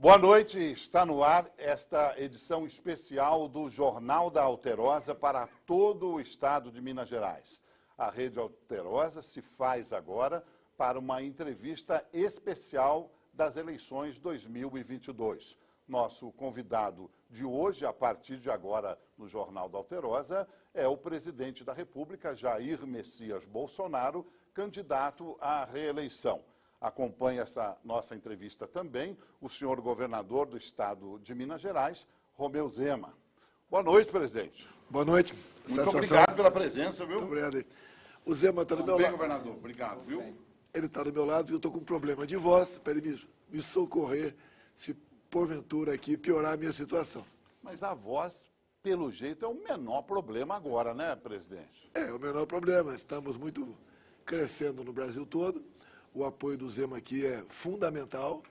Boa noite, está no ar esta edição especial do Jornal da Alterosa para todo o estado de Minas Gerais. A Rede Alterosa se faz agora para uma entrevista especial das eleições 2022. Nosso convidado de hoje, a partir de agora no Jornal da Alterosa, é o presidente da República, Jair Messias Bolsonaro, candidato à reeleição. Acompanha essa nossa entrevista também o senhor governador do estado de Minas Gerais, Romeu Zema. Boa noite, presidente. Boa noite. Muito obrigado pela presença, viu? Muito obrigado. O Zema está do meu lado. Governador. Obrigado, viu? Ele está do meu lado e eu estou com um problema de voz para ele me socorrer se porventura aqui piorar a minha situação. Mas a voz, pelo jeito, é o menor problema agora, né, presidente? É o menor problema. Estamos muito crescendo no Brasil todo. O apoio do Zema aqui é fundamental.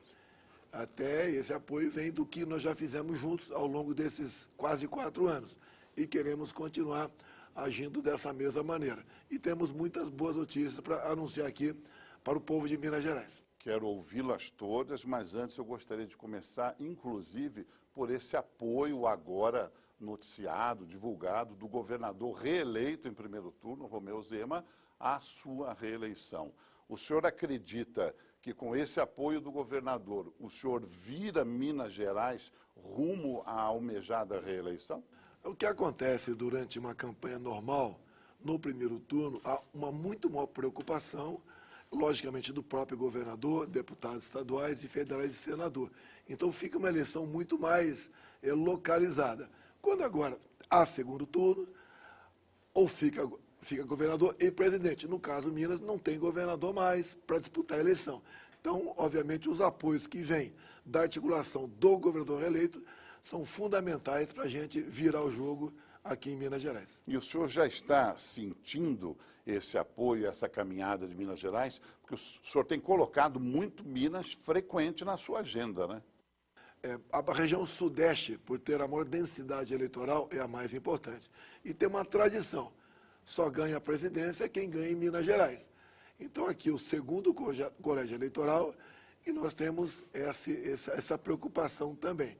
Até esse apoio vem do que nós já fizemos juntos ao longo desses quase 4 anos. E queremos continuar agindo dessa mesma maneira. E temos muitas boas notícias para anunciar aqui para o povo de Minas Gerais. Quero ouvi-las todas, mas antes eu gostaria de começar, inclusive, por esse apoio agora noticiado, divulgado, do governador reeleito em primeiro turno, Romeu Zema, à sua reeleição. O senhor acredita que com esse apoio do governador, o senhor vira Minas Gerais rumo à almejada reeleição? O que acontece durante uma campanha normal, no primeiro turno, há uma muito maior preocupação, logicamente, do próprio governador, deputados estaduais e federais e senador. Então fica uma eleição muito mais localizada. Quando agora há segundo turno, ou fica governador e presidente. No caso, Minas não tem governador mais para disputar a eleição. Então, obviamente, os apoios que vêm da articulação do governador reeleito são fundamentais para a gente virar o jogo aqui em Minas Gerais. E o senhor já está sentindo esse apoio, essa caminhada de Minas Gerais? Porque o senhor tem colocado muito Minas frequente na sua agenda, né? A região sudeste, por ter a maior densidade eleitoral, é a mais importante. E tem uma tradição. Só ganha a presidência quem ganha em Minas Gerais. Então, aqui, o segundo colégio eleitoral, e nós temos essa preocupação também.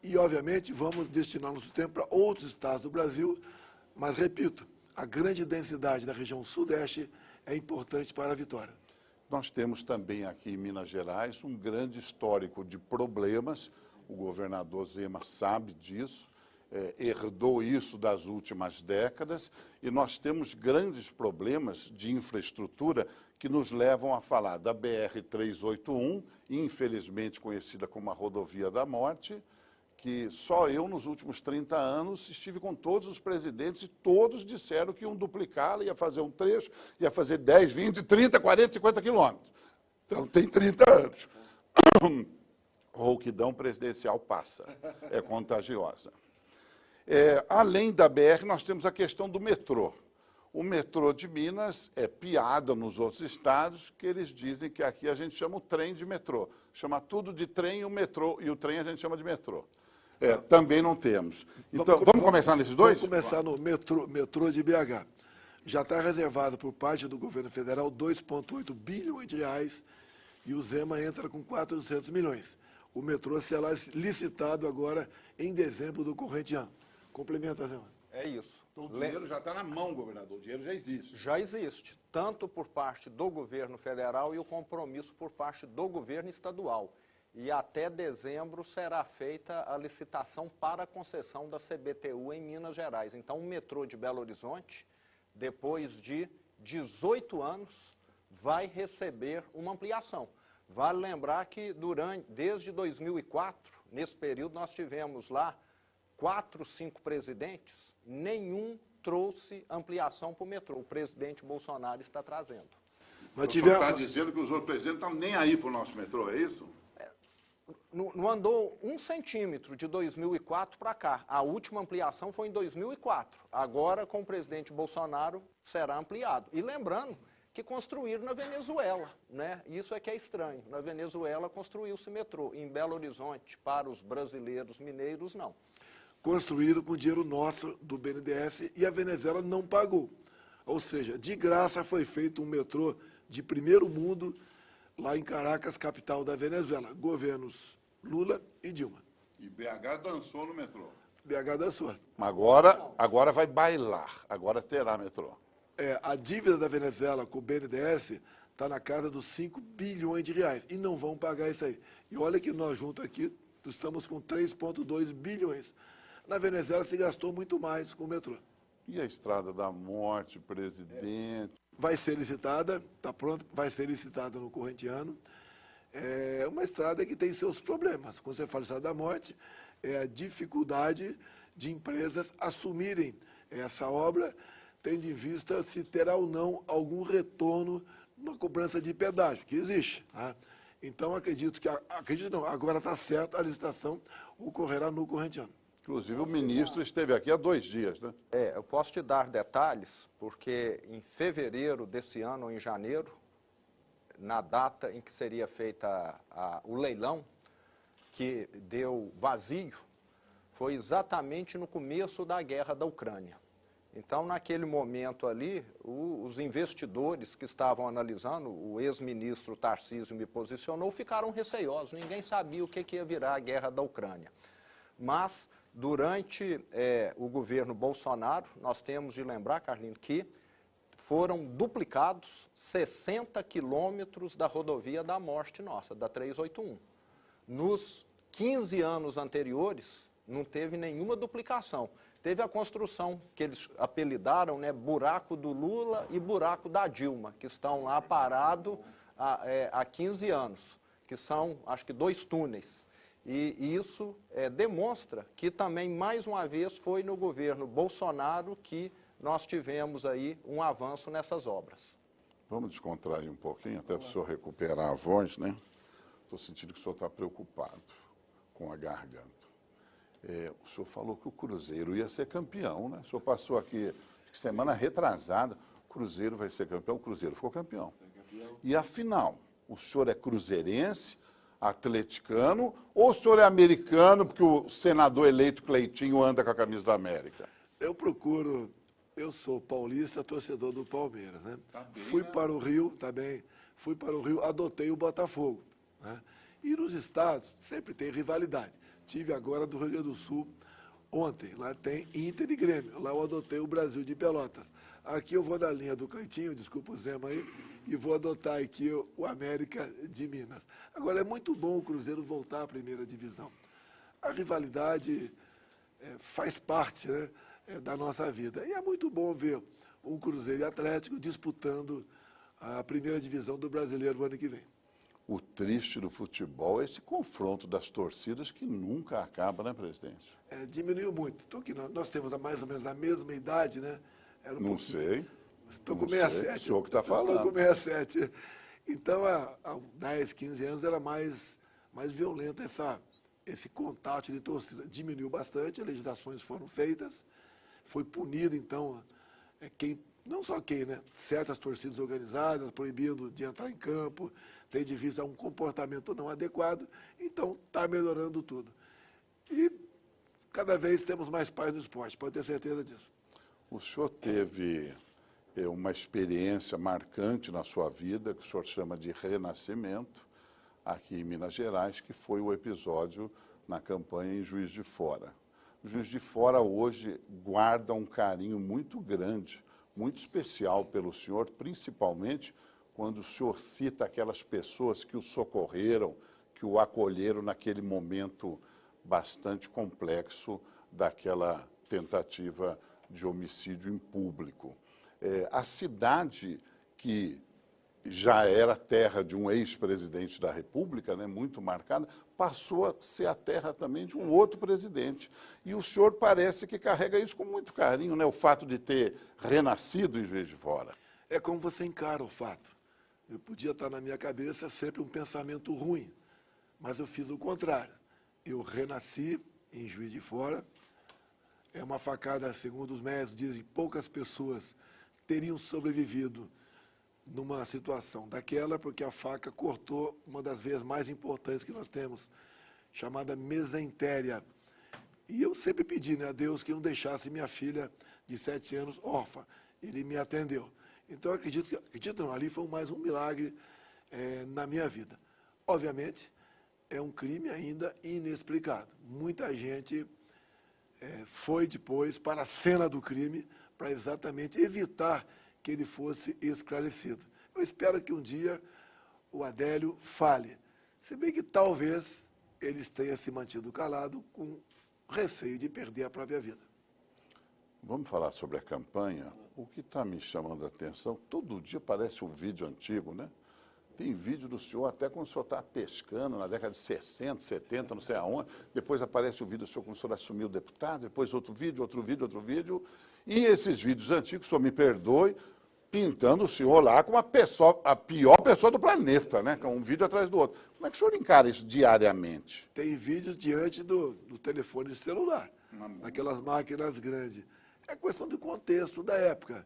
E, obviamente, vamos destinar nosso tempo para outros estados do Brasil, mas, repito, a grande densidade da região sudeste é importante para a vitória. Nós temos também aqui em Minas Gerais um grande histórico de problemas, o governador Zema sabe disso, herdou isso das últimas décadas, e nós temos grandes problemas de infraestrutura que nos levam a falar da BR-381, infelizmente conhecida como a Rodovia da Morte, que só eu, nos últimos 30 anos, estive com todos os presidentes e todos disseram que iam duplicá-la, ia fazer um trecho, ia fazer 10, 20, 30, 40, 50 quilômetros. Então, tem 30 anos. Rouquidão presidencial passa, é contagiosa. Além da BR, nós temos a questão do metrô. O metrô de Minas é piada nos outros estados, que eles dizem que aqui a gente chama o trem de metrô. Chama tudo de trem e o metrô, e o trem a gente chama de metrô. Também não temos. Então, vamos começar nesses dois? Vamos começar no metrô de BH. Já está reservado por parte do governo federal 2,8 bilhões de reais e o Zema entra com 400 milhões. O metrô será licitado agora em dezembro do corrente ano. Complementa, Zema. É isso. Então, o dinheiro já está na mão, governador. O dinheiro já existe. Já existe, tanto por parte do governo federal e o compromisso por parte do governo estadual. E até dezembro será feita a licitação para a concessão da CBTU em Minas Gerais. Então, o metrô de Belo Horizonte, depois de 18 anos, vai receber uma ampliação. Vale lembrar que desde 2004, nesse período, nós tivemos lá 4, 5 presidentes, nenhum trouxe ampliação para o metrô. O presidente Bolsonaro está trazendo. O senhor está dizendo que os outros presidentes não estão nem aí para o nosso metrô, é isso? Não andou 1 centímetro de 2004 para cá. A última ampliação foi em 2004. Agora, com o presidente Bolsonaro, será ampliado. E lembrando que construíram na Venezuela, né? Isso é que é estranho. Na Venezuela construiu-se metrô. Em Belo Horizonte, para os brasileiros mineiros, não. Construído com dinheiro nosso, do BNDES, e a Venezuela não pagou. Ou seja, de graça foi feito um metrô de primeiro mundo, lá em Caracas, capital da Venezuela. Governos Lula e Dilma. E BH dançou no metrô. BH dançou. Agora vai bailar, agora terá metrô. A dívida da Venezuela com o BNDES está na casa dos 5 bilhões de reais. E não vão pagar isso aí. E olha que nós juntos aqui estamos com 3,2 bilhões. Na Venezuela se gastou muito mais com o metrô. E a Estrada da Morte, presidente? Vai ser licitada, está pronto, vai ser licitada no corrente ano. É uma estrada que tem seus problemas. Quando você fala Estrada da Morte, é a dificuldade de empresas assumirem essa obra, tendo em vista se terá ou não algum retorno na cobrança de pedágio, que existe. Tá? Então, acredito não, agora está certo, a licitação ocorrerá no corrente ano. Inclusive, o ministro esteve aqui há 2 dias, né? Eu posso te dar detalhes, porque em fevereiro desse ano, ou em janeiro, na data em que seria feita o leilão, que deu vazio, foi exatamente no começo da guerra da Ucrânia. Então, naquele momento ali, os investidores que estavam analisando, o ex-ministro Tarcísio me posicionou, ficaram receiosos, ninguém sabia o que ia virar a guerra da Ucrânia. Mas, durante o governo Bolsonaro, nós temos de lembrar, Carlinhos, que foram duplicados 60 quilômetros da rodovia da morte nossa, da 381. Nos 15 anos anteriores, não teve nenhuma duplicação. Teve a construção que eles apelidaram, né, buraco do Lula e buraco da Dilma, que estão lá parados há 15 anos, que são, acho que, 2 túneis. E isso demonstra que também, mais uma vez, foi no governo Bolsonaro que nós tivemos aí um avanço nessas obras. Vamos descontrair um pouquinho, até para o senhor recuperar a voz, né? Estou sentindo que o senhor está preocupado com a garganta. O senhor falou que o Cruzeiro ia ser campeão, né? O senhor passou aqui semana retrasada, o Cruzeiro vai ser campeão, o Cruzeiro ficou campeão. E afinal, o senhor é cruzeirense, atleticano, ou o senhor é americano, porque o senador eleito Cleitinho anda com a camisa da América? Eu sou paulista, torcedor do Palmeiras, né? Tá bem, fui para o Rio, fui para o Rio, adotei o Botafogo, né? E nos estados sempre tem rivalidade. Tive agora do Rio Grande do Sul ontem, lá tem Inter e Grêmio, lá eu adotei o Brasil de Pelotas. Aqui eu vou na linha do Cleitinho, desculpa o Zema aí, e vou adotar aqui o América de Minas. Agora, é muito bom o Cruzeiro voltar à primeira divisão. A rivalidade faz parte, né, da nossa vida. E é muito bom ver um Cruzeiro e Atlético disputando a primeira divisão do Brasileiro no ano que vem. O triste do futebol é esse confronto das torcidas que nunca acaba, né, presidente? Diminuiu muito. Então, que nós temos mais ou menos a mesma idade, né? Não sei. Estou com 67. O senhor que está falando. Estou com 67. Então, há 10, 15 anos era mais violento esse contato de torcida. Diminuiu bastante, legislações foram feitas, foi punido, então, não só quem, né? Certas torcidas organizadas, proibindo de entrar em campo, tendo de vista um comportamento não adequado, então está melhorando tudo. E cada vez temos mais paz no esporte, pode ter certeza disso. O senhor teve uma experiência marcante na sua vida, que o senhor chama de renascimento, aqui em Minas Gerais, que foi o episódio na campanha em Juiz de Fora. O Juiz de Fora hoje guarda um carinho muito grande, muito especial pelo senhor, principalmente quando o senhor cita aquelas pessoas que o socorreram, que o acolheram naquele momento bastante complexo daquela tentativa de homicídio em público. A cidade, que já era terra de um ex-presidente da República, né, muito marcada, passou a ser a terra também de um outro presidente. E o senhor parece que carrega isso com muito carinho, né, o fato de ter renascido em Juiz de Fora. É como você encara o fato. Eu podia estar na minha cabeça sempre um pensamento ruim, mas eu fiz o contrário. Eu renasci em Juiz de Fora. É uma facada, segundo os médicos dizem, poucas pessoas teriam sobrevivido numa situação daquela, porque a faca cortou uma das veias mais importantes que nós temos, chamada mesentéria. E eu sempre pedi, né, a Deus que não deixasse minha filha de 7 anos órfã. Ele me atendeu. Então, acredito não, ali foi mais um milagre na minha vida. Obviamente, é um crime ainda inexplicado. Muita gente foi depois para a cena do crime para exatamente evitar que ele fosse esclarecido. Eu espero que um dia o Adélio fale, se bem que talvez eles tenham se mantido calado com receio de perder a própria vida. Vamos falar sobre a campanha. O que está me chamando a atenção, todo dia parece um vídeo antigo, né? Tem vídeo do senhor até quando o senhor está pescando, na década de 60, 70, não sei aonde. Depois aparece o vídeo do senhor quando o senhor assumiu o deputado, depois outro vídeo, outro vídeo, outro vídeo. E esses vídeos antigos, o senhor me perdoe, pintando o senhor lá como a pior pessoa do planeta, né? Com um vídeo atrás do outro. Como é que o senhor encara isso diariamente? Tem vídeos diante do telefone celular, naquelas máquinas grandes. É questão de contexto da época.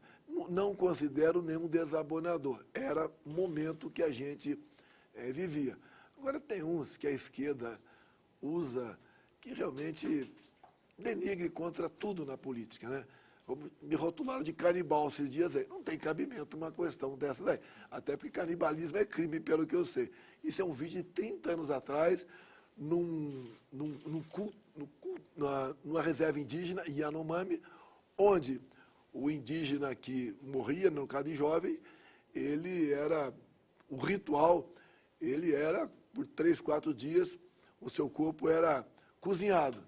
Não considero nenhum desabonador. Era o momento que a gente vivia. Agora, tem uns que a esquerda usa que realmente denigre contra tudo na política, né? Me rotularam de canibal esses dias aí. Não tem cabimento uma questão dessa daí. Até porque canibalismo é crime, pelo que eu sei. Isso é um vídeo de 30 anos atrás, numa reserva indígena, Yanomami, onde o indígena que morria, no caso de jovem, o ritual, ele era, por 3, 4 dias, o seu corpo era cozinhado.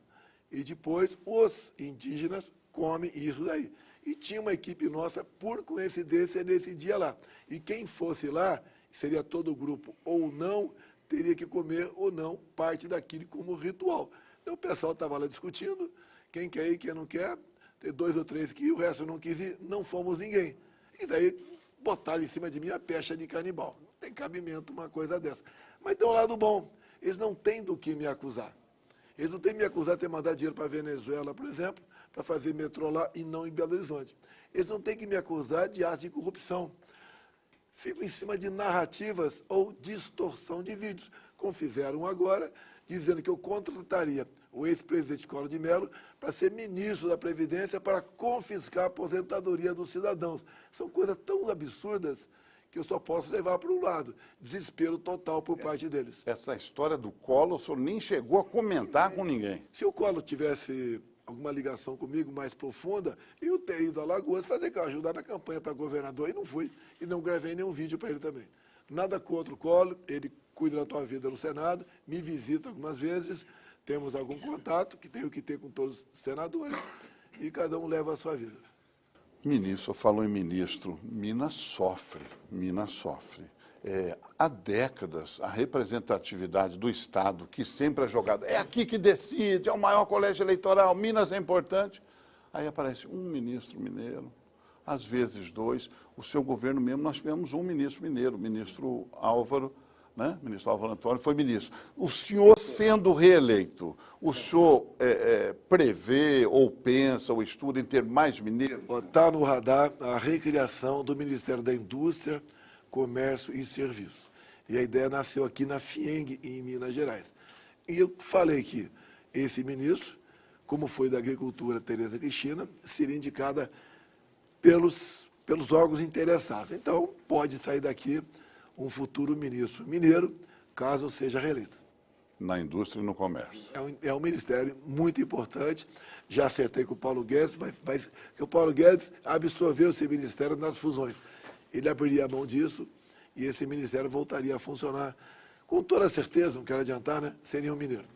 E depois os indígenas comem isso daí. E tinha uma equipe nossa, por coincidência, nesse dia lá. E quem fosse lá, seria todo o grupo ou não, teria que comer ou não parte daquilo como ritual. Então o pessoal estava lá discutindo, quem quer ir, quem não quer. Tem 2 ou 3 que o resto não quis ir, não fomos ninguém. E daí botaram em cima de mim a pecha de canibal. Não tem cabimento uma coisa dessa. Mas tem um lado bom, eles não têm do que me acusar. Eles não têm me acusar de ter mandado dinheiro para a Venezuela, por exemplo, para fazer metrô lá e não em Belo Horizonte. Eles não têm que me acusar de ato de corrupção. Fico em cima de narrativas ou distorção de vídeos, como fizeram agora, dizendo que eu contrataria o ex-presidente Collor de Mello para ser ministro da Previdência para confiscar a aposentadoria dos cidadãos. São coisas tão absurdas que eu só posso levar para um lado. Desespero total por parte deles. Essa história do Collor, o senhor nem chegou a comentar com ninguém. Se o Collor tivesse alguma ligação comigo mais profunda, eu teria ido a Alagoas fazer ajudar na campanha para governador, e não fui. E não gravei nenhum vídeo para ele também. Nada contra o Collor, ele cuida da tua vida no Senado, me visita algumas vezes, temos algum contato, que tenho que ter com todos os senadores, e cada um leva a sua vida. Ministro, falou em ministro, Minas sofre. Há décadas, a representatividade do Estado, que sempre é jogada, é aqui que decide, é o maior colégio eleitoral, Minas é importante. Aí aparece um ministro mineiro, às vezes 2. O seu governo mesmo, nós tivemos um ministro mineiro, o ministro Álvaro, né? O ministro Álvaro Antônio foi ministro. O senhor sendo reeleito, o senhor prevê ou pensa ou estuda em ter mais mineiros? Está no radar a recriação do Ministério da Indústria, Comércio e Serviço. E a ideia nasceu aqui na FIENG, em Minas Gerais. E eu falei que esse ministro, como foi da Agricultura, Tereza Cristina, seria indicada pelos órgãos interessados. Então, pode sair daqui um futuro ministro mineiro, caso seja reeleito. Na indústria e no comércio. É um ministério muito importante. Já acertei com o Paulo Guedes, que o Paulo Guedes absorveu esse ministério nas fusões. Ele abriria a mão disso e esse ministério voltaria a funcionar. Com toda certeza, não quero adiantar, né? Seria um mineiro.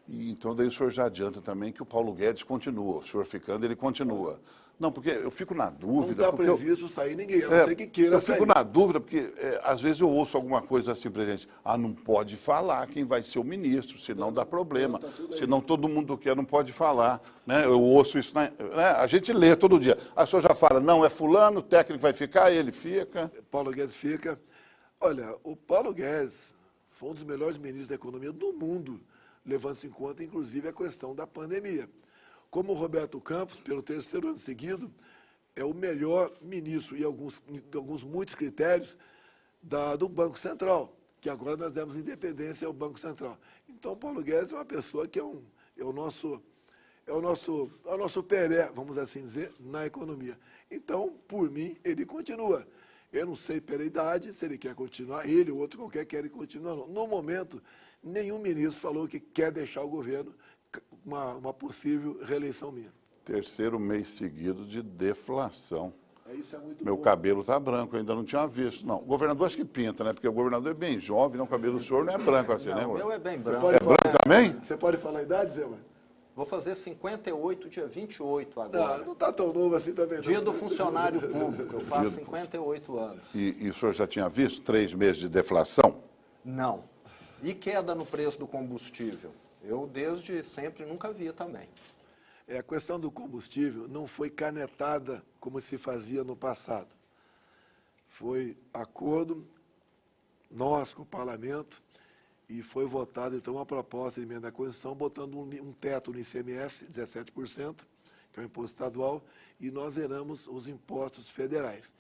E então daí o senhor já adianta também que o Paulo Guedes continua. O senhor ficando, ele continua. Não, porque eu fico na dúvida... Não está previsto sair ninguém, a não ser que queira sair. Eu fico na dúvida, porque às vezes eu ouço alguma coisa assim, presidente, não pode falar quem vai ser o ministro, senão dá problema. Senão todo mundo quer, não pode falar. Né? Eu ouço isso, né? A gente lê todo dia. A senhora já fala, não, é fulano, o técnico vai ficar, ele fica. Paulo Guedes fica. Olha, o Paulo Guedes foi um dos melhores ministros da economia do mundo, levando-se em conta, inclusive, a questão da pandemia. Como o Roberto Campos, pelo 3º ano seguido, é o melhor ministro, em alguns muitos critérios, do Banco Central, que agora nós demos independência ao Banco Central. Então, Paulo Guedes é uma pessoa que é o nosso Pelé, vamos assim dizer, na economia. Então, por mim, ele continua. Eu não sei pela idade se ele quer continuar, ele ou outro qualquer querem continuar. Não. No momento, nenhum ministro falou que quer deixar o governo uma possível reeleição minha. Terceiro mês seguido de deflação. Isso é muito Meu bom. cabelo está branco, eu ainda não tinha visto. Não, o governador acho que pinta, né? Porque o governador é bem jovem, não, o cabelo do senhor não é branco assim, né? O meu é bem branco. É branco também? Você pode falar a idade, Zé Mãe? Vou fazer 58, dia 28 Não, agora. não está tão novo assim também. Dia não. do funcionário público, eu faço 58 anos. E o senhor já tinha visto 3 meses de deflação? Não. E queda no preço do combustível? Eu, desde sempre, nunca vi também. A questão do combustível não foi canetada como se fazia no passado. Foi acordo, nós com o parlamento, e foi votado, então, uma proposta de emenda à Constituição, botando um teto no ICMS, 17%, que é o imposto estadual, e nós zeramos os impostos federais.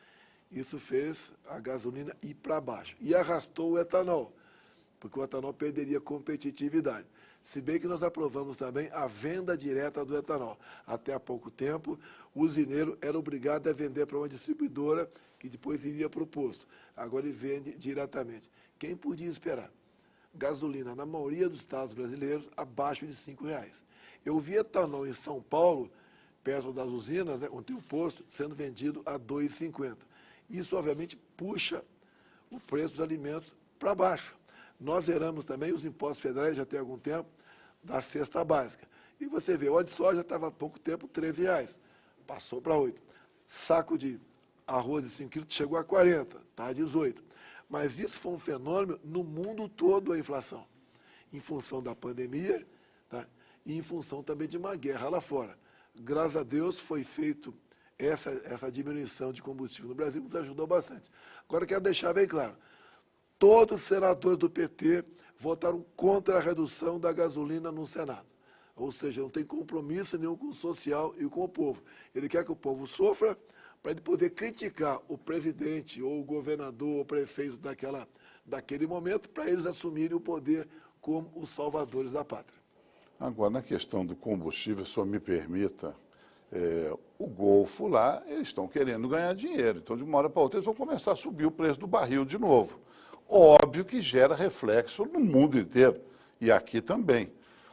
Isso fez a gasolina ir para baixo. E arrastou o etanol, porque o etanol perderia competitividade. Se bem que nós aprovamos também a venda direta do etanol. Até há pouco tempo, o usineiro era obrigado a vender para uma distribuidora que depois iria para o posto. Agora ele vende diretamente. Quem podia esperar? Gasolina, na maioria dos estados brasileiros, abaixo de R$5. Eu vi etanol em São Paulo, perto das usinas, né, onde tem o posto, sendo vendido a R$ 2,50. Isso, obviamente, puxa o preço dos alimentos para baixo. Nós zeramos também os impostos federais, já tem algum tempo, da cesta básica. E você vê, óleo de soja estava há pouco tempo R$13, passou para 8. Saco de arroz de 5 quilos chegou a 40, está a 18. Mas isso foi um fenômeno no mundo todo, a inflação, em função da pandemia, tá? E em função também de uma guerra lá fora. Graças a Deus foi feito essa diminuição de combustível no Brasil, nos ajudou bastante. Agora quero deixar bem claro, todos os senadores do PT votaram contra a redução da gasolina no Senado. Ou seja, não tem compromisso nenhum com o social e com o povo. Ele quer que o povo sofra para ele poder criticar o presidente ou o governador ou o prefeito daquele momento, para eles assumirem o poder como os salvadores da pátria. Agora, na questão do combustível, só me permita, o Golfo lá, eles estão querendo ganhar dinheiro. Então, de uma hora para outra, eles vão começar a subir o preço do barril de novo. Óbvio que gera reflexo no mundo inteiro, e aqui também.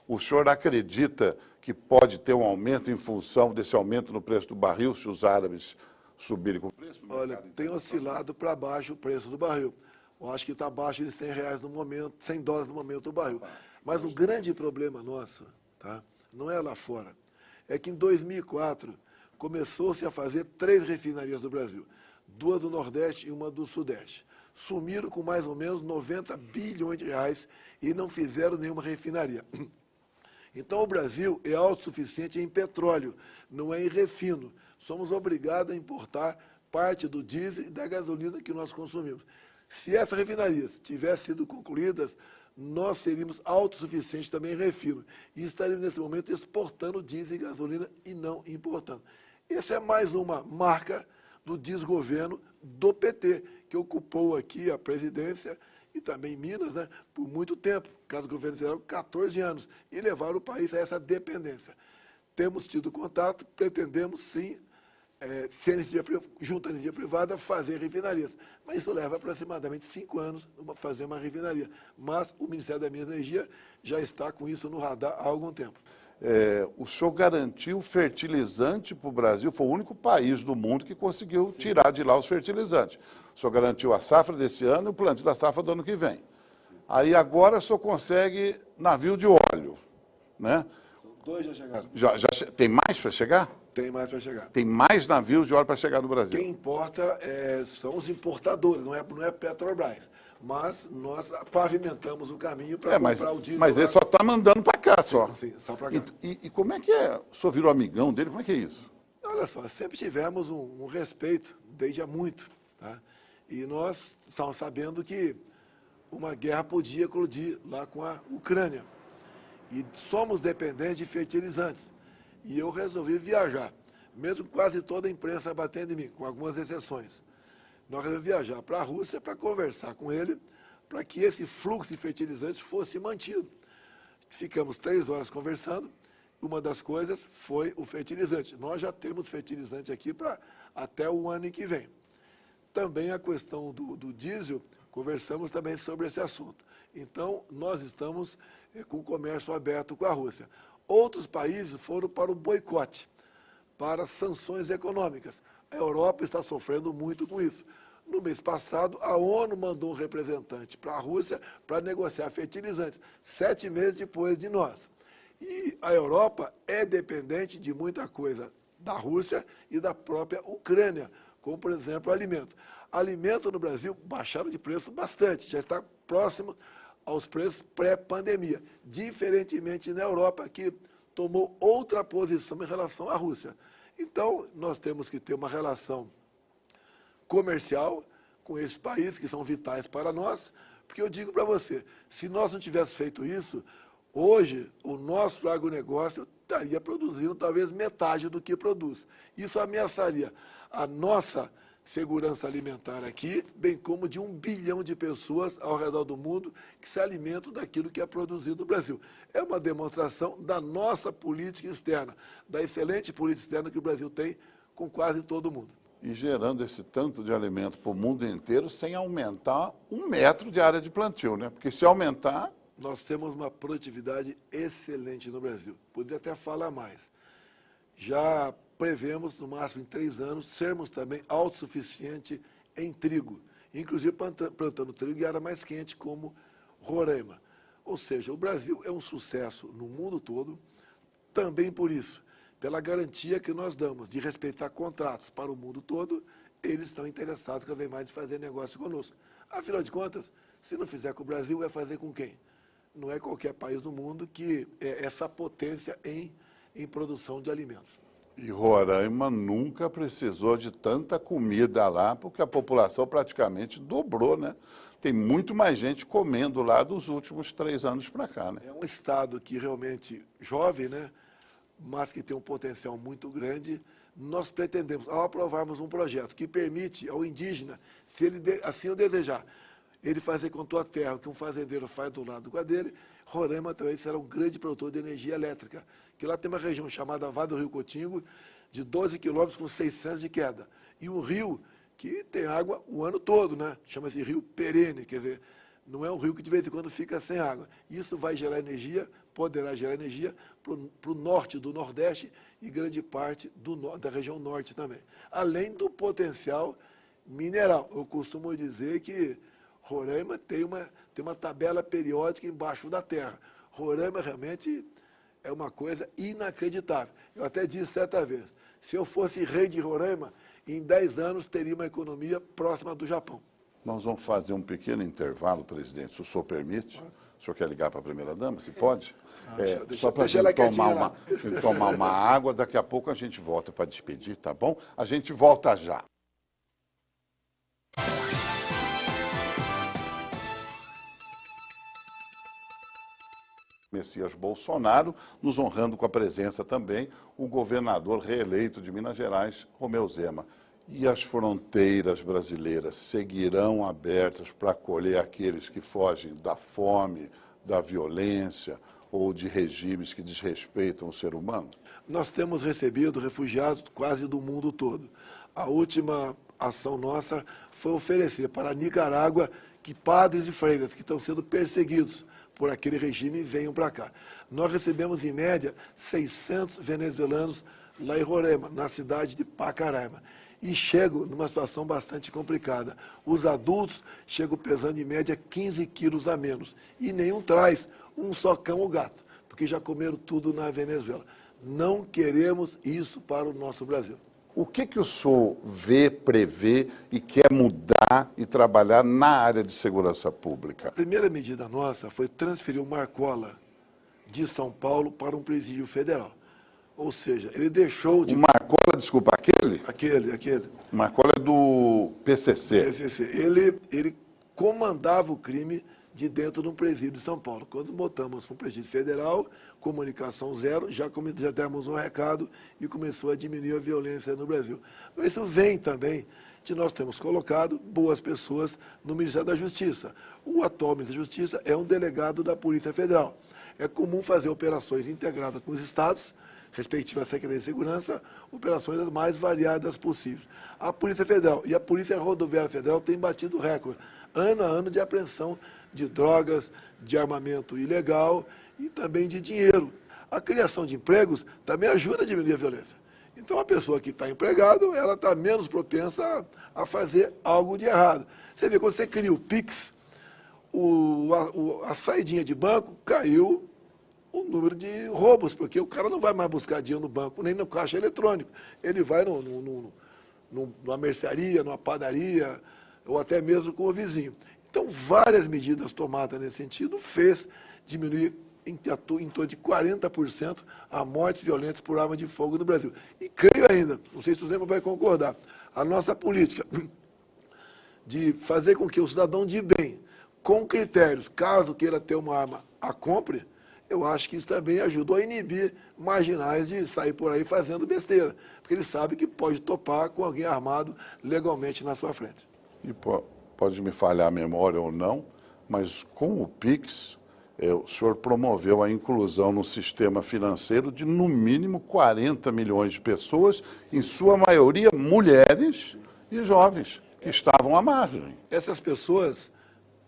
O senhor acredita que pode ter um aumento em função desse aumento no preço do barril, se os árabes subirem com o preço? Olha, tem oscilado para baixo o preço do barril. Eu acho que está abaixo de R$100 no momento, $100 no momento o barril. Mas o grande problema nosso, tá, não é lá fora, é que em 2004 começou-se a fazer 3 refinarias do Brasil, 2 do Nordeste e uma do Sudeste. Sumiram com mais ou menos R$90 bilhões e não fizeram nenhuma refinaria. Então, o Brasil é autossuficiente em petróleo, não é em refino. Somos obrigados a importar parte do diesel e da gasolina que nós consumimos. Se essas refinarias tivessem sido concluídas, nós seríamos autossuficientes também em refino. E estaríamos, nesse momento, exportando diesel e gasolina e não importando. Essa é mais uma marca do desgoverno do PT, que ocupou aqui a presidência e também em Minas, né, por muito tempo, caso do governo federal, 14 anos, e levaram o país a essa dependência. Temos tido contato, pretendemos sim, junto à energia privada, fazer refinarias. Mas isso leva aproximadamente 5 anos para fazer uma refinaria. Mas o Ministério da Minas e Energia já está com isso no radar há algum tempo. O senhor garantiu fertilizante para o Brasil, foi o único país do mundo que conseguiu tirar de lá os fertilizantes. O senhor garantiu a safra desse ano e o plantio da safra do ano que vem. Aí agora o senhor consegue navio de óleo, né? 2 já chegaram. Tem mais para chegar? Tem mais para chegar. Tem mais navios de óleo para chegar no Brasil? Quem importa são os importadores, não é Petrobras. Mas nós pavimentamos o caminho para comprar o diesel. Mas ele só está mandando para cá, só. Sim, só para cá. E como é que é? O senhor virou amigão dele? Como é que é isso? Olha só, sempre tivemos um respeito, desde há muito. Tá? E nós estamos sabendo que uma guerra podia eclodir lá com a Ucrânia. E somos dependentes de fertilizantes. E eu resolvi viajar, mesmo quase toda a imprensa batendo em mim, com algumas exceções. Nós resolvemos viajar para a Rússia para conversar com ele, para que esse fluxo de fertilizantes fosse mantido. Ficamos 3 horas conversando, uma das coisas foi o fertilizante. Nós já temos fertilizante aqui para até o ano que vem. também a questão do diesel, conversamos também sobre esse assunto. Então, nós estamos com o comércio aberto com a Rússia. Outros países foram para o boicote, para sanções econômicas. A Europa está sofrendo muito com isso. No mês passado, a ONU mandou um representante para a Rússia para negociar fertilizantes, 7 meses depois de nós. E a Europa é dependente de muita coisa da Rússia e da própria Ucrânia, como, por exemplo, alimento. Alimento no Brasil baixaram de preço bastante, já está próximo aos preços pré-pandemia, diferentemente na Europa, que tomou outra posição em relação à Rússia. Então, nós temos que ter uma relação comercial com esses países que são vitais para nós, porque eu digo para você, se nós não tivéssemos feito isso, hoje o nosso agronegócio estaria produzindo talvez metade do que produz. Isso ameaçaria a nossa segurança alimentar aqui, bem como de 1 bilhão de pessoas ao redor do mundo que se alimentam daquilo que é produzido no Brasil. É uma demonstração da nossa política externa, da excelente política externa que o Brasil tem com quase todo mundo. E gerando esse tanto de alimento para o mundo inteiro sem aumentar 1 metro de área de plantio, né? Porque se aumentar... Nós temos uma produtividade excelente no Brasil. Poderia até falar mais. Já prevemos, no máximo em 3 anos, sermos também autossuficientes em trigo, inclusive plantando trigo em área mais quente, como Roraima. Ou seja, o Brasil é um sucesso no mundo todo, também por isso, pela garantia que nós damos de respeitar contratos para o mundo todo, eles estão interessados cada vez mais em fazer negócio conosco. Afinal de contas, se não fizer com o Brasil, vai fazer com quem? Não é qualquer país do mundo que é essa potência em produção de alimentos. E Roraima nunca precisou de tanta comida lá, porque a população praticamente dobrou, né? Tem muito mais gente comendo lá dos últimos 3 anos para cá, né? É um estado que realmente jovem, né? Mas que tem um potencial muito grande. Nós pretendemos, ao aprovarmos um projeto que permite ao indígena, se ele assim o desejar, ele fazer com a tua terra o que um fazendeiro faz do lado com a dele, Roraima também será um grande produtor de energia elétrica, que lá tem uma região chamada Vale do Rio Cotingo, de 12 quilômetros com 600 de queda, e um rio que tem água o ano todo, né? Chama-se rio perene, quer dizer, não é um rio que de vez em quando fica sem água. Isso vai gerar energia, poderá gerar energia para o norte do Nordeste e grande parte da região norte também. Além do potencial mineral. Eu costumo dizer que Roraima tem uma tabela periódica embaixo da terra. Roraima realmente é uma coisa inacreditável. Eu até disse certa vez, se eu fosse rei de Roraima, em 10 anos teria uma economia próxima do Japão. Nós vamos fazer um pequeno intervalo, presidente, se o senhor permite. O senhor quer ligar para a primeira-dama, se pode? Só para a gente tomar uma água, daqui a pouco a gente volta para despedir, tá bom? A gente volta já. Messias Bolsonaro, nos honrando com a presença também o governador reeleito de Minas Gerais, Romeu Zema. E as fronteiras brasileiras seguirão abertas para acolher aqueles que fogem da fome, da violência ou de regimes que desrespeitam o ser humano? Nós temos recebido refugiados quase do mundo todo. A última ação nossa foi oferecer para a Nicarágua que padres e freiras que estão sendo perseguidos por aquele regime venham para cá. Nós recebemos, em média, 600 venezuelanos lá em Roraima, na cidade de Pacaraima. E chegam numa situação bastante complicada. Os adultos chegam pesando, em média, 15 quilos a menos. E nenhum traz um só cão ou gato, porque já comeram tudo na Venezuela. Não queremos isso para o nosso Brasil. O que o senhor vê, prevê e quer mudar e trabalhar na área de segurança pública? A primeira medida nossa foi transferir o Marcola de São Paulo para um presídio federal. Ou seja, ele deixou de... O Marcola, desculpa, aquele? Aquele. O Marcola é do PCC. Ele comandava o crime de dentro de um presídio de São Paulo. Quando botamos para um presídio federal, comunicação zero, já demos um recado e começou a diminuir a violência no Brasil. Mas isso vem também de nós termos colocado boas pessoas no Ministério da Justiça. O atual ministro da Justiça é um delegado da Polícia Federal. É comum fazer operações integradas com os estados, respectiva Secretaria de Segurança, operações as mais variadas possíveis. A Polícia Federal e a Polícia Rodoviária Federal têm batido recorde, ano a ano, de apreensão de drogas, de armamento ilegal e também de dinheiro. A criação de empregos também ajuda a diminuir a violência. Então, a pessoa que está empregada, ela está menos propensa a fazer algo de errado. Você vê, quando você cria o PIX, a saidinha de banco caiu o número de roubos, porque o cara não vai mais buscar dinheiro no banco, nem no caixa eletrônico. Ele vai numa mercearia, numa padaria, ou até mesmo com o vizinho. Então, várias medidas tomadas nesse sentido fez diminuir em torno de 40% a mortes violentas por arma de fogo no Brasil. E creio ainda, não sei se o Zé vai concordar, a nossa política de fazer com que o cidadão de bem, com critérios, caso queira ter uma arma, a compre, eu acho que isso também ajudou a inibir marginais de sair por aí fazendo besteira, porque ele sabe que pode topar com alguém armado legalmente na sua frente. E pode me falhar a memória ou não, mas com o PIX, o senhor promoveu a inclusão no sistema financeiro de, no mínimo, 40 milhões de pessoas, em sua maioria mulheres e jovens, que estavam à margem. Essas pessoas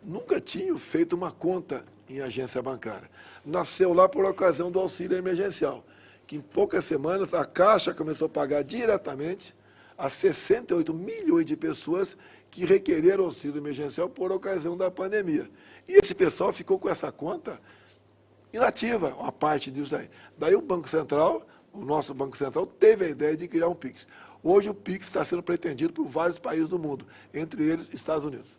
nunca tinham feito uma conta em agência bancária. Nasceu lá por ocasião do auxílio emergencial, que em poucas semanas a Caixa começou a pagar diretamente a 68 milhões de pessoas que requereram auxílio emergencial por ocasião da pandemia. E esse pessoal ficou com essa conta inativa, uma parte disso aí. Daí o Banco Central, o nosso Banco Central, teve a ideia de criar um PIX. Hoje o PIX está sendo pretendido por vários países do mundo, entre eles Estados Unidos.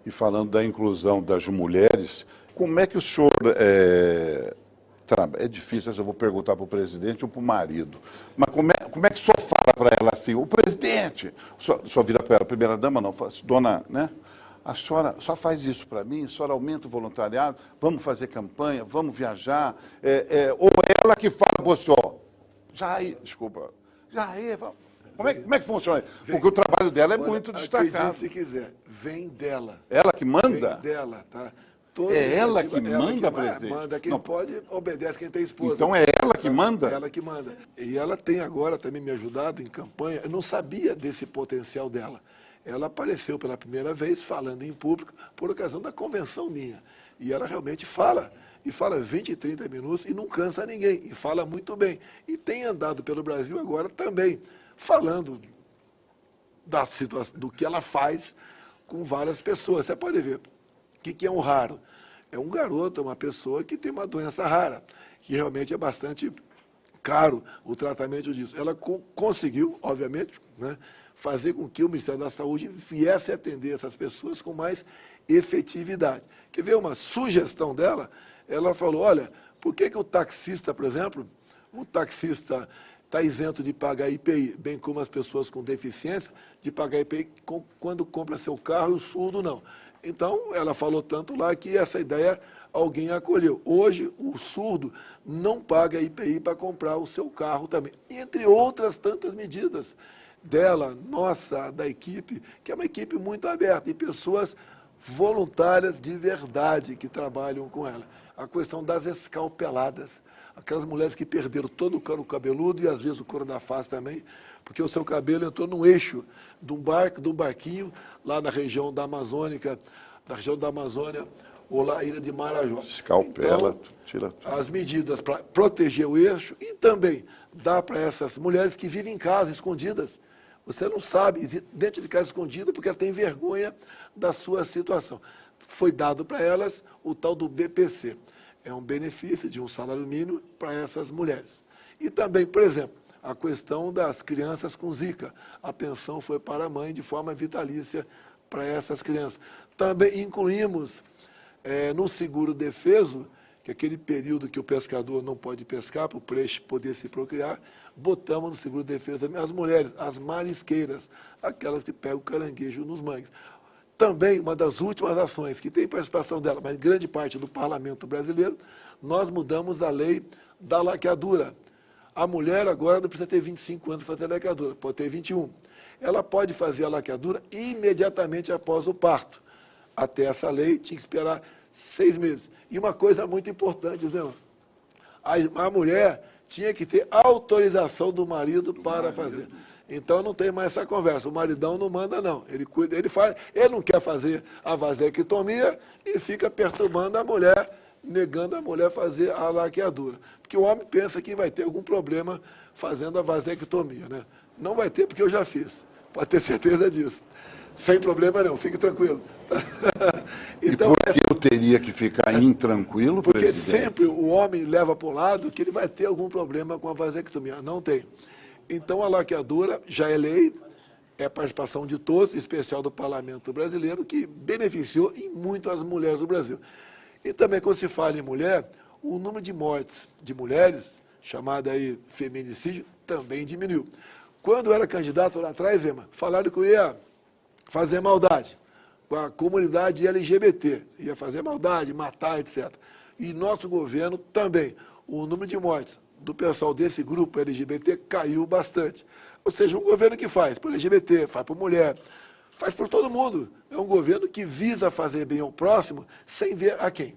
E falando da inclusão das mulheres, como é que o senhor... É difícil, eu vou perguntar para o presidente ou para o marido. Mas como é que o senhor fala para ela assim? O presidente, o senhor vira para ela, primeira-dama, não, fala assim, dona, né? A senhora só faz isso para mim, a senhora aumenta o voluntariado, vamos fazer campanha, vamos viajar. Ou ela que fala para o senhor, desculpa, como é que funciona? Porque o trabalho dela é muito destacado. Se quiser, vem dela. Ela que manda? Vem dela, tá? É ela que manda, presidente? Manda, quem pode, obedece quem tem esposa. Então é ela que manda? Ela que manda. E ela tem agora também me ajudado em campanha. Eu não sabia desse potencial dela. Ela apareceu pela primeira vez falando em público por ocasião da convenção minha. E ela realmente fala. E fala 20, 30 minutos e não cansa ninguém. E fala muito bem. E tem andado pelo Brasil agora também, falando da situação, do que ela faz com várias pessoas. Você pode ver. O que é um raro? É um garoto, uma pessoa que tem uma doença rara, que realmente é bastante caro o tratamento disso. Ela conseguiu, obviamente, né, fazer com que o Ministério da Saúde viesse atender essas pessoas com mais efetividade. Quer ver uma sugestão dela? Ela falou, olha, por que o taxista, por exemplo, o taxista está isento de pagar IPI, bem como as pessoas com deficiência, de pagar IPI quando compra seu carro e o surdo não. Então, ela falou tanto lá que essa ideia alguém acolheu. Hoje, o surdo não paga IPI para comprar o seu carro também. Entre outras tantas medidas dela, nossa, da equipe, que é uma equipe muito aberta, e pessoas voluntárias de verdade que trabalham com ela. A questão das escalpeladas. Aquelas mulheres que perderam todo o couro cabeludo e às vezes o couro da face também, porque o seu cabelo entrou no eixo de um barquinho, lá na região da Amazônia, ou lá na ilha de Marajó. Escalpela, então, tira tudo. As medidas para proteger o eixo e também dá para essas mulheres que vivem em casa, escondidas. Você não sabe, dentro de casa escondida, porque ela tem vergonha da sua situação. Foi dado para elas o tal do BPC. É um benefício de um salário mínimo para essas mulheres. E também, por exemplo, a questão das crianças com Zika. A pensão foi para a mãe de forma vitalícia para essas crianças. Também incluímos no seguro defeso, que é aquele período que o pescador não pode pescar, para o peixe poder se procriar, botamos no seguro defesa as mulheres, as marisqueiras, aquelas que pegam o caranguejo nos mangues. Também, uma das últimas ações, que tem participação dela, mas grande parte do parlamento brasileiro, nós mudamos a lei da laqueadura. A mulher agora não precisa ter 25 anos para fazer a laqueadura, pode ter 21. Ela pode fazer a laqueadura imediatamente após o parto. Até essa lei, tinha que esperar 6 meses. E uma coisa muito importante, Zé, a mulher tinha que ter autorização do marido para fazer. Então não tem mais essa conversa. O maridão não manda, não. Ele cuida, ele faz, ele não quer fazer a vasectomia e fica perturbando a mulher, negando a mulher fazer a laqueadura. Porque o homem pensa que vai ter algum problema fazendo a vasectomia, né? Não vai ter, porque eu já fiz. Pode ter certeza disso. Sem problema não, fique tranquilo. Então, e por que eu teria que ficar intranquilo, porque presidente? Porque sempre o homem leva para o lado que ele vai ter algum problema com a vasectomia. Não tem. Então, a laqueadura já é lei, é a participação de todos, em especial do Parlamento brasileiro, que beneficiou em muito as mulheres do Brasil. E também, quando se fala em mulher, o número de mortes de mulheres, chamada aí feminicídio, também diminuiu. Quando eu era candidato lá atrás, Ema, falaram que eu ia fazer maldade com a comunidade LGBT, ia fazer maldade, matar, etc. E nosso governo também, o número de mortes do pessoal desse grupo LGBT caiu bastante. Ou seja, um governo que faz para LGBT, faz para mulher, faz por todo mundo. É um governo que visa fazer bem ao próximo sem ver a quem.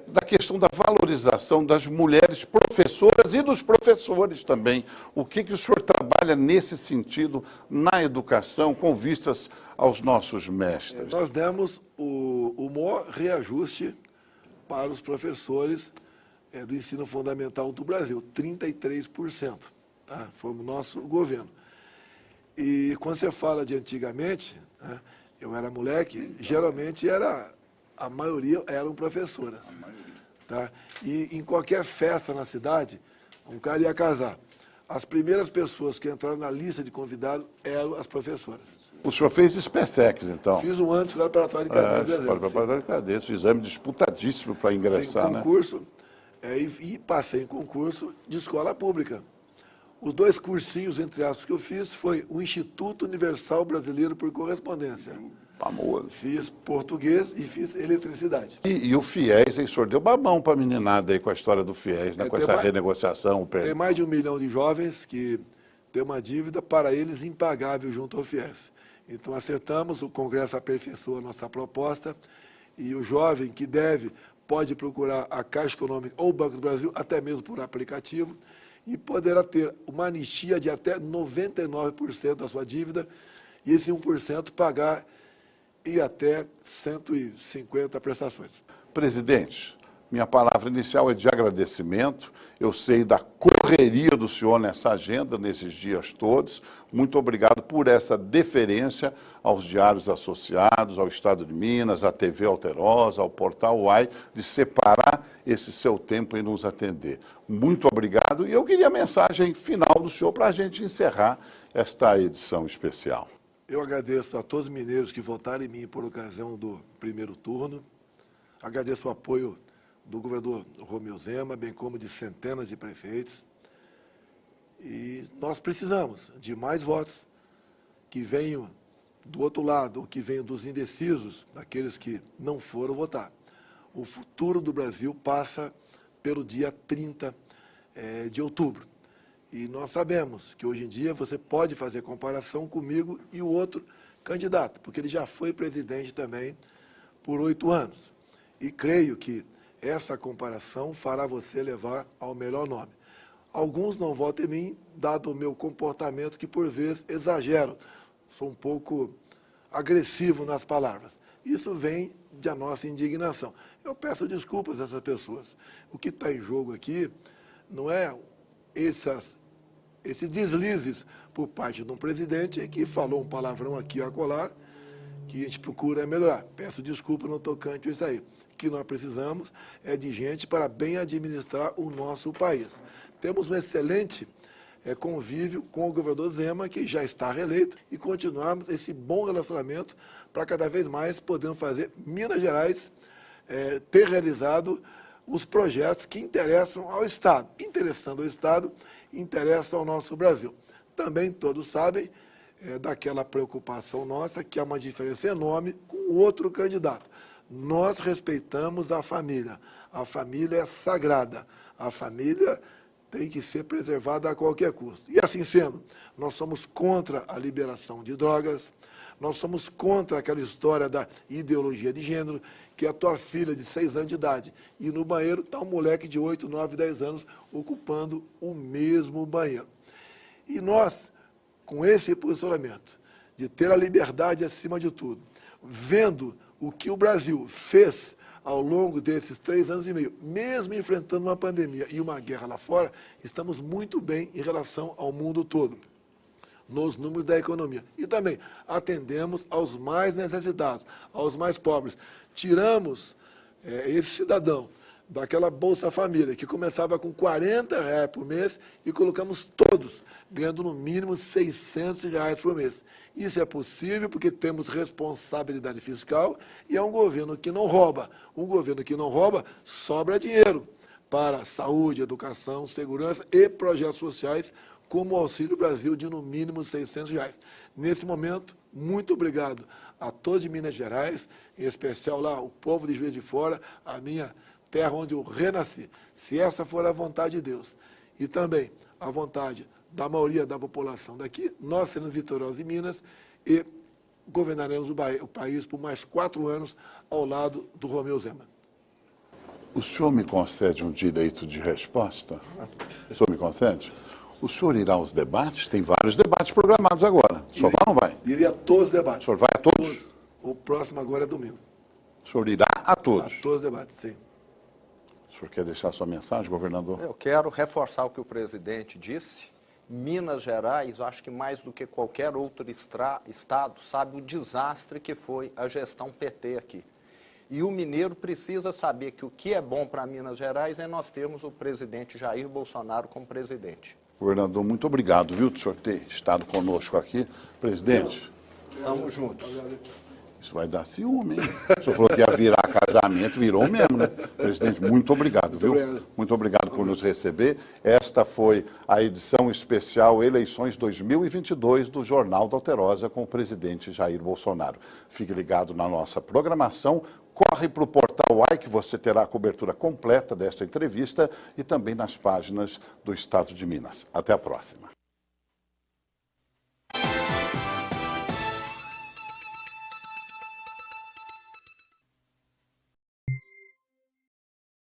Da questão da valorização das mulheres professoras e dos professores também. O que o senhor trabalha nesse sentido na educação com vistas aos nossos mestres? Nós demos o maior reajuste para os professores do ensino fundamental do Brasil, 33%. Tá? Foi o nosso governo. E quando você fala de antigamente, né, eu era moleque, geralmente a maioria eram professoras. Tá? E em qualquer festa na cidade, um cara ia casar. As primeiras pessoas que entraram na lista de convidados eram as professoras. O senhor fez SPSEC, então? Fiz um ano de escola preparatória de cadeias. Escola preparatória de cadeias, um exame disputadíssimo para ingressar, né? Concurso, e passei em concurso de escola pública. Os 2 cursinhos, entre aspas, que eu fiz foi o Instituto Universal Brasileiro por Correspondência. Famoso. Fiz português e fiz eletricidade. E o FIES, aí, o senhor deu babão para a meninada aí com a história do FIES, né? Com essa renegociação. Tem mais de 1 milhão de jovens que têm uma dívida para eles impagável junto ao FIES. Então acertamos, o Congresso aperfeiçoou a nossa proposta e o jovem que deve pode procurar a Caixa Econômica ou o Banco do Brasil, até mesmo por aplicativo, e poderá ter uma anistia de até 99% da sua dívida e esse 1% pagar e até 150 prestações. Presidente, minha palavra inicial é de agradecimento. Eu sei da correria do senhor nessa agenda, nesses dias todos. Muito obrigado por essa deferência aos diários associados, ao Estado de Minas, à TV Alterosa, ao Portal UAI, de separar esse seu tempo e nos atender. Muito obrigado. E eu queria a mensagem final do senhor para a gente encerrar esta edição especial. Eu agradeço a todos os mineiros que votaram em mim por ocasião do primeiro turno. Agradeço o apoio do governador Romeu Zema, bem como de centenas de prefeitos. E nós precisamos de mais votos que venham do outro lado, ou que venham dos indecisos, daqueles que não foram votar. O futuro do Brasil passa pelo dia 30 de outubro. E nós sabemos que hoje em dia você pode fazer comparação comigo e o outro candidato, porque ele já foi presidente também por 8 anos. E creio que essa comparação fará você levar ao melhor nome. Alguns não votam em mim, dado o meu comportamento, que por vezes exagero, sou um pouco agressivo nas palavras. Isso vem da nossa indignação. Eu peço desculpas a essas pessoas. O que está em jogo aqui não é esses deslizes por parte de um presidente que falou um palavrão aqui e acolá, que a gente procura melhorar. Peço desculpa no tocante a isso aí. O que nós precisamos é de gente para bem administrar o nosso país. Temos um excelente convívio com o governador Zema, que já está reeleito, e continuarmos esse bom relacionamento para cada vez mais podermos fazer Minas Gerais ter realizado os projetos que interessam ao Estado. Interessando ao Estado, interessam ao nosso Brasil. Também todos sabem daquela preocupação nossa, que há uma diferença enorme com o outro candidato. Nós respeitamos a família. A família é sagrada. A família tem que ser preservada a qualquer custo. E assim sendo, nós somos contra a liberação de drogas, Nós somos contra aquela história da ideologia de gênero, que a tua filha de 6 anos de idade e no banheiro está um moleque de 8, 9, 10 anos ocupando o mesmo banheiro. E nós, com esse posicionamento, de ter a liberdade acima de tudo, vendo o que o Brasil fez ao longo desses 3 anos e meio, mesmo enfrentando uma pandemia e uma guerra lá fora, estamos muito bem em relação ao mundo todo, nos números da economia. E também atendemos aos mais necessitados, aos mais pobres. Tiramos esse cidadão daquela Bolsa Família, que começava com R$40 por mês, e colocamos todos ganhando no mínimo R$600 por mês. Isso é possível porque temos responsabilidade fiscal e é um governo que não rouba. Um governo que não rouba, sobra dinheiro para saúde, educação, segurança e projetos sociais, como o Auxílio Brasil de no mínimo R$600. Nesse momento, muito obrigado a todos de Minas Gerais, em especial lá o povo de Juiz de Fora, a minha terra onde eu renasci. Se essa for a vontade de Deus e também a vontade da maioria da população daqui, nós seremos vitoriosos em Minas e governaremos o país por mais 4 anos ao lado do Romeu Zema. O senhor me concede um direito de resposta? O senhor me concede? O senhor irá aos debates? Tem vários debates programados agora. O senhor vai ou não vai? Iria a todos os debates. O senhor vai a todos? O próximo agora é domingo. O senhor irá a todos? A todos os debates, sim. O senhor quer deixar sua mensagem, governador? Eu quero reforçar o que o presidente disse. Minas Gerais, acho que mais do que qualquer outro estado, sabe o desastre que foi a gestão PT aqui. E o mineiro precisa saber que o que é bom para Minas Gerais é nós termos o presidente Jair Bolsonaro como presidente. Governador, muito obrigado, viu, do senhor ter estado conosco aqui. Presidente. Estamos juntos. Isso vai dar ciúme, hein? O senhor falou que ia virar casamento, virou mesmo, né? Presidente, muito obrigado, viu? Muito obrigado por nos receber. Esta foi a edição especial Eleições 2022 do Jornal da Alterosa com o presidente Jair Bolsonaro. Fique ligado na nossa programação. Corre para o portal AI que você terá a cobertura completa desta entrevista e também nas páginas do Estado de Minas. Até a próxima.